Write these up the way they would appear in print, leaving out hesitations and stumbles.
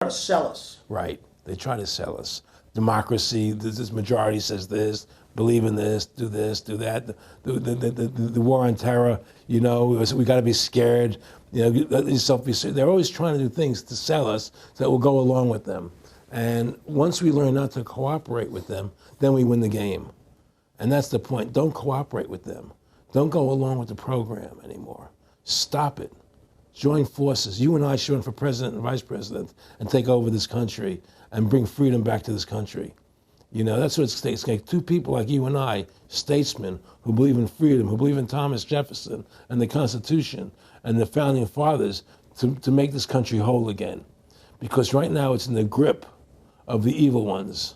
to sell us. Right. They try to sell us. Democracy, this majority says this, believe in this, do that. The war on terror, we got to be scared. Let yourself be scared. They're always trying to do things to sell us so that we'll go along with them. And once we learn not to cooperate with them, then we win the game. And that's the point. Don't cooperate with them. Don't go along with the program anymore. Stop it. Join forces. You and I should run for president and vice president and take over this country and bring freedom back to this country. That's what it's going to take. Two people like you and I, statesmen who believe in freedom, who believe in Thomas Jefferson and the Constitution and the founding fathers to make this country whole again. Because right now it's in the grip of the evil ones,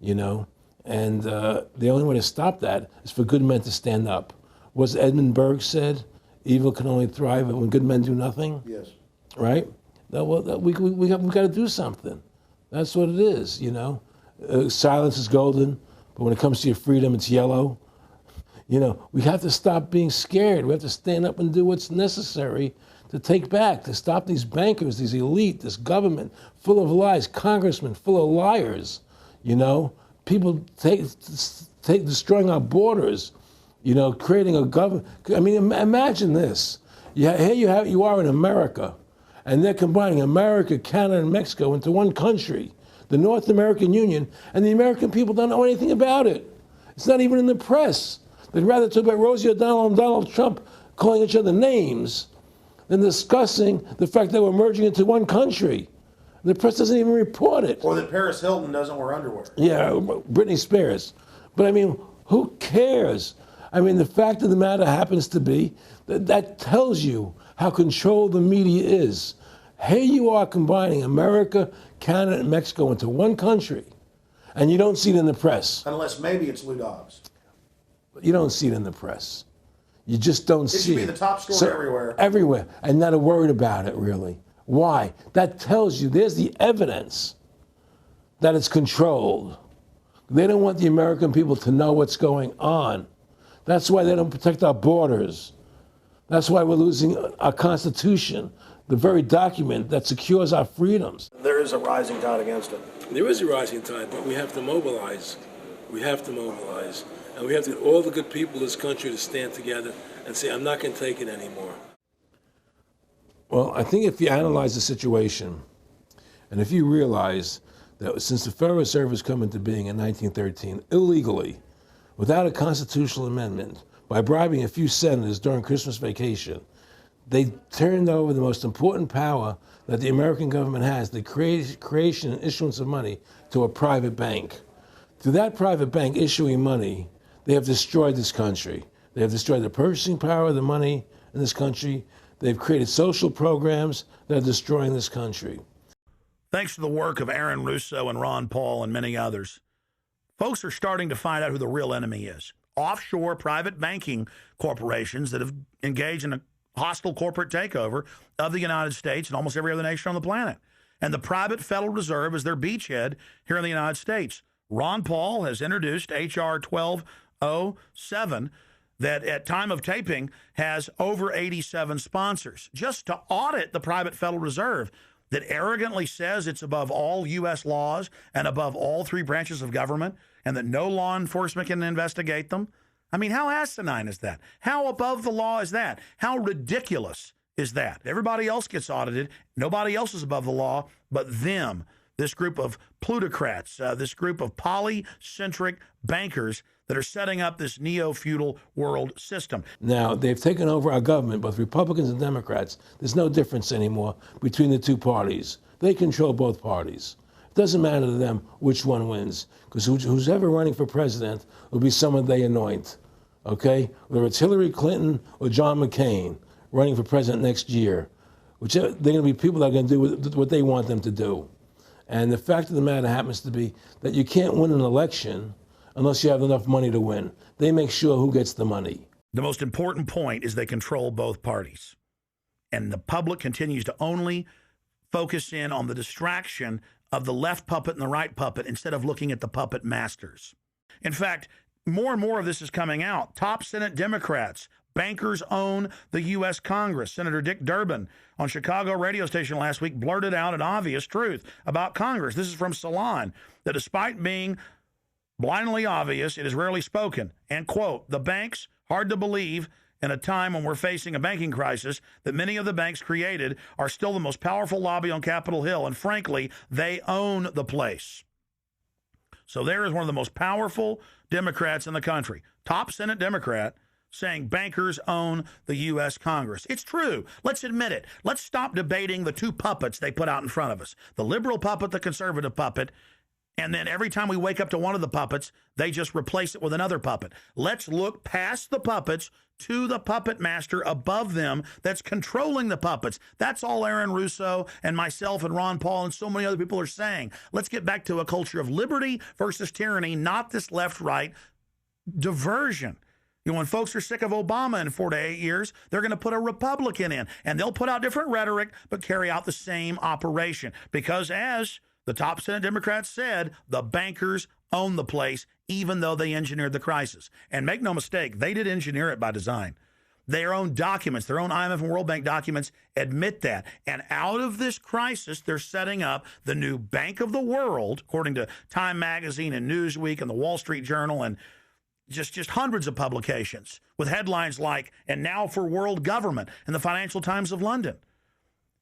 and the only way to stop that is for good men to stand up. What's Edmund Burke said? Evil can only thrive when good men do nothing. Yes. Right? We got to do something. That's what it is, Silence is golden, but when it comes to your freedom, it's yellow. We have to stop being scared. We have to stand up and do what's necessary to take back, to stop these bankers, these elite, this government full of lies, congressmen full of liars, people destroying our borders, creating a government. I mean, imagine this. Here you are in America, and they're combining America, Canada, and Mexico into one country, the North American Union, and the American people don't know anything about it. It's not even in the press. They'd rather talk about Rosie O'Donnell and Donald Trump calling each other names than discussing the fact that we're merging into one country. The press doesn't even report it. Or that Paris Hilton doesn't wear underwear. Yeah, Britney Spears. But I mean, who cares? I mean, the fact of the matter happens to be that tells you how controlled the media is. Here you are combining America, Canada, and Mexico into one country, and you don't see it in the press. Unless maybe it's Lou Dobbs. You don't see it in the press. You just don't see it. It should be the top story everywhere. Everywhere, and not a word about it, really. Why? That tells you there's the evidence that it's controlled. They don't want the American people to know what's going on. That's why they don't protect our borders. That's why we're losing our Constitution, the very document that secures our freedoms. There is a rising tide against it. There is a rising tide, but we have to mobilize. We have to mobilize. And we have to get all the good people in this country to stand together and say, I'm not going to take it anymore. Well, I think if you analyze the situation, and if you realize that since the Federal Reserve has come into being in 1913, illegally, without a constitutional amendment, by bribing a few senators during Christmas vacation, they turned over the most important power that the American government has, the creation and issuance of money, to a private bank. Through that private bank issuing money, they have destroyed this country. They have destroyed the purchasing power of the money in this country. They've created social programs that are destroying this country. Thanks to the work of Aaron Russo and Ron Paul and many others, folks are starting to find out who the real enemy is. Offshore private banking corporations that have engaged in a hostile corporate takeover of the United States and almost every other nation on the planet. And the private Federal Reserve is their beachhead here in the United States. Ron Paul has introduced H.R. 1207 that at time of taping has over 87 sponsors just to audit the private Federal Reserve that arrogantly says it's above all U.S. laws and above all three branches of government and that no law enforcement can investigate them. I mean, how asinine is that? How above the law is that? How ridiculous is that? Everybody else gets audited. Nobody else is above the law but them, this group of plutocrats, this group of polycentric bankers that are setting up this neo-feudal world system. Now, they've taken over our government, both Republicans and Democrats. There's no difference anymore between the two parties. They control both parties. It doesn't matter to them which one wins, because who's ever running for president will be someone they anoint, okay? Whether it's Hillary Clinton or John McCain running for president next year, they're going to be people that are going to do what they want them to do. And the fact of the matter happens to be that you can't win an election unless you have enough money to win. They make sure who gets the money. The most important point is they control both parties. And the public continues to only focus in on the distraction of the left puppet and the right puppet instead of looking at the puppet masters. In fact, more and more of this is coming out. Top Senate Democrats Bankers own the U.S. Congress. Senator Dick Durbin on Chicago radio station last week blurted out an obvious truth about Congress. This is from Salon, that despite being blindly obvious, it is rarely spoken. And, quote, the banks, hard to believe in a time when we're facing a banking crisis, that many of the banks created are still the most powerful lobby on Capitol Hill. And frankly, they own the place. So there is one of the most powerful Democrats in the country, top Senate Democrat, saying bankers own the U.S. Congress. It's true. Let's admit it. Let's stop debating the two puppets they put out in front of us, the liberal puppet, the conservative puppet. And then every time we wake up to one of the puppets, they just replace it with another puppet. Let's look past the puppets to the puppet master above them that's controlling the puppets. That's all Aaron Russo and myself and Ron Paul and so many other people are saying. Let's get back to a culture of liberty versus tyranny, not this left-right diversion. You know, when folks are sick of Obama in 4 to 8 years, they're going to put a Republican in, and they'll put out different rhetoric, but carry out the same operation. Because as the top Senate Democrats said, the bankers own the place, even though they engineered the crisis. And make no mistake, they did engineer it by design. Their own documents, their own IMF and World Bank documents admit that. And out of this crisis, they're setting up the new Bank of the World, according to Time Magazine and Newsweek and the Wall Street Journal and just hundreds of publications with headlines like, and now for world government in the Financial Times of London.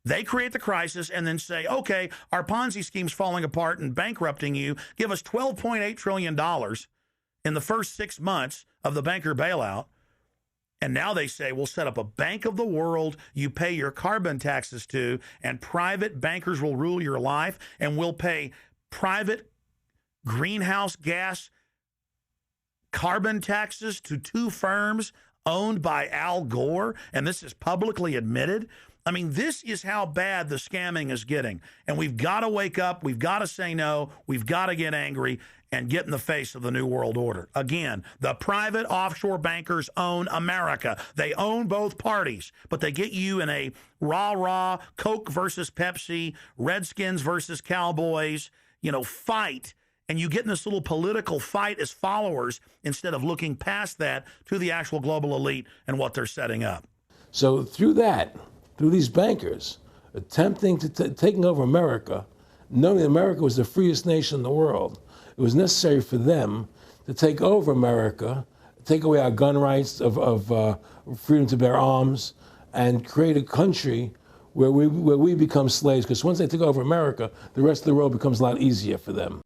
They create the crisis and then say, okay, our Ponzi scheme's falling apart and bankrupting you. Give us $12.8 trillion in the first 6 months of the banker bailout. And now they say, we'll set up a Bank of the World you pay your carbon taxes to, and private bankers will rule your life, and we'll pay private greenhouse gas carbon taxes to two firms owned by Al Gore, and this is publicly admitted. I mean, this is how bad the scamming is getting. And we've got to wake up. We've got to say no. We've got to get angry and get in the face of the New World Order. Again, the private offshore bankers own America. They own both parties, but they get you in a rah-rah, Coke versus Pepsi, Redskins versus Cowboys, fight. And you get in this little political fight as followers instead of looking past that to the actual global elite and what they're setting up. So through these bankers attempting to taking over America, knowing that America was the freest nation in the world, it was necessary for them to take over America, take away our gun rights of freedom to bear arms, and create a country where we become slaves. Because once they take over America, the rest of the world becomes a lot easier for them.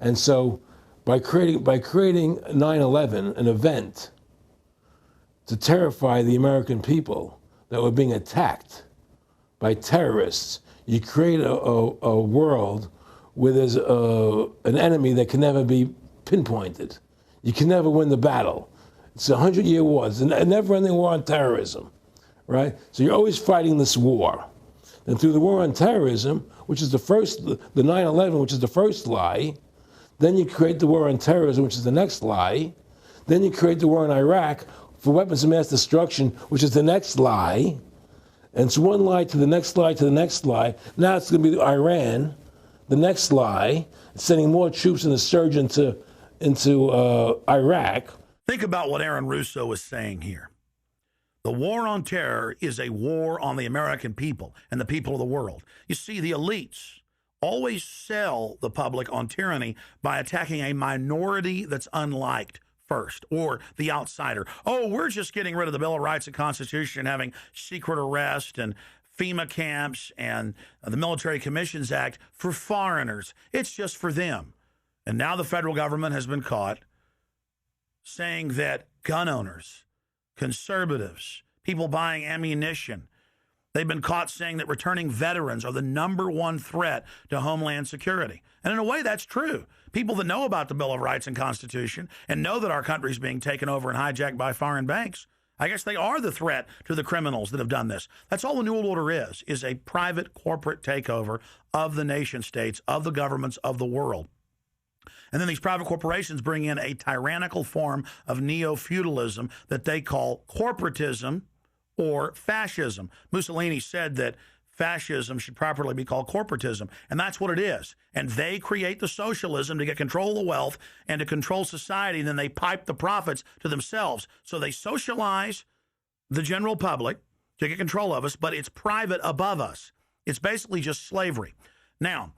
And so by creating 9/11, an event to terrify the American people that were being attacked by terrorists, you create a world where there's an enemy that can never be pinpointed. You can never win the battle. It's a 100-year war. It's a never-ending war on terrorism, right? So you're always fighting this war. And through the war on terrorism, which is the 9/11, which is the first lie, then you create the war on terrorism, which is the next lie. Then you create the war in Iraq for weapons of mass destruction, which is the next lie. And it's one lie to the next lie to the next lie. Now it's going to be Iran, the next lie, sending more troops and a surge into Iraq. Think about what Aaron Russo is saying here. The war on terror is a war on the American people and the people of the world. You see, the elites always sell the public on tyranny by attacking a minority that's unliked first, or the outsider. Oh, we're just getting rid of the Bill of Rights and Constitution, having secret arrest and FEMA camps and the Military Commissions Act for foreigners. It's just for them. And now the federal government has been caught saying that gun owners, conservatives, people buying ammunition, they've been caught saying that returning veterans are the #1 threat to Homeland Security. And in a way, that's true. People that know about the Bill of Rights and Constitution and know that our country is being taken over and hijacked by foreign banks, I guess they are the threat to the criminals that have done this. That's all the New World Order is a private corporate takeover of the nation states, of the governments of the world. And then these private corporations bring in a tyrannical form of neo-feudalism that they call corporatism or fascism. Mussolini said that fascism should properly be called corporatism, and that's what it is. And they create the socialism to get control of the wealth and to control society, and then they pipe the profits to themselves. So they socialize the general public to get control of us, but it's private above us. It's basically just slavery. Now,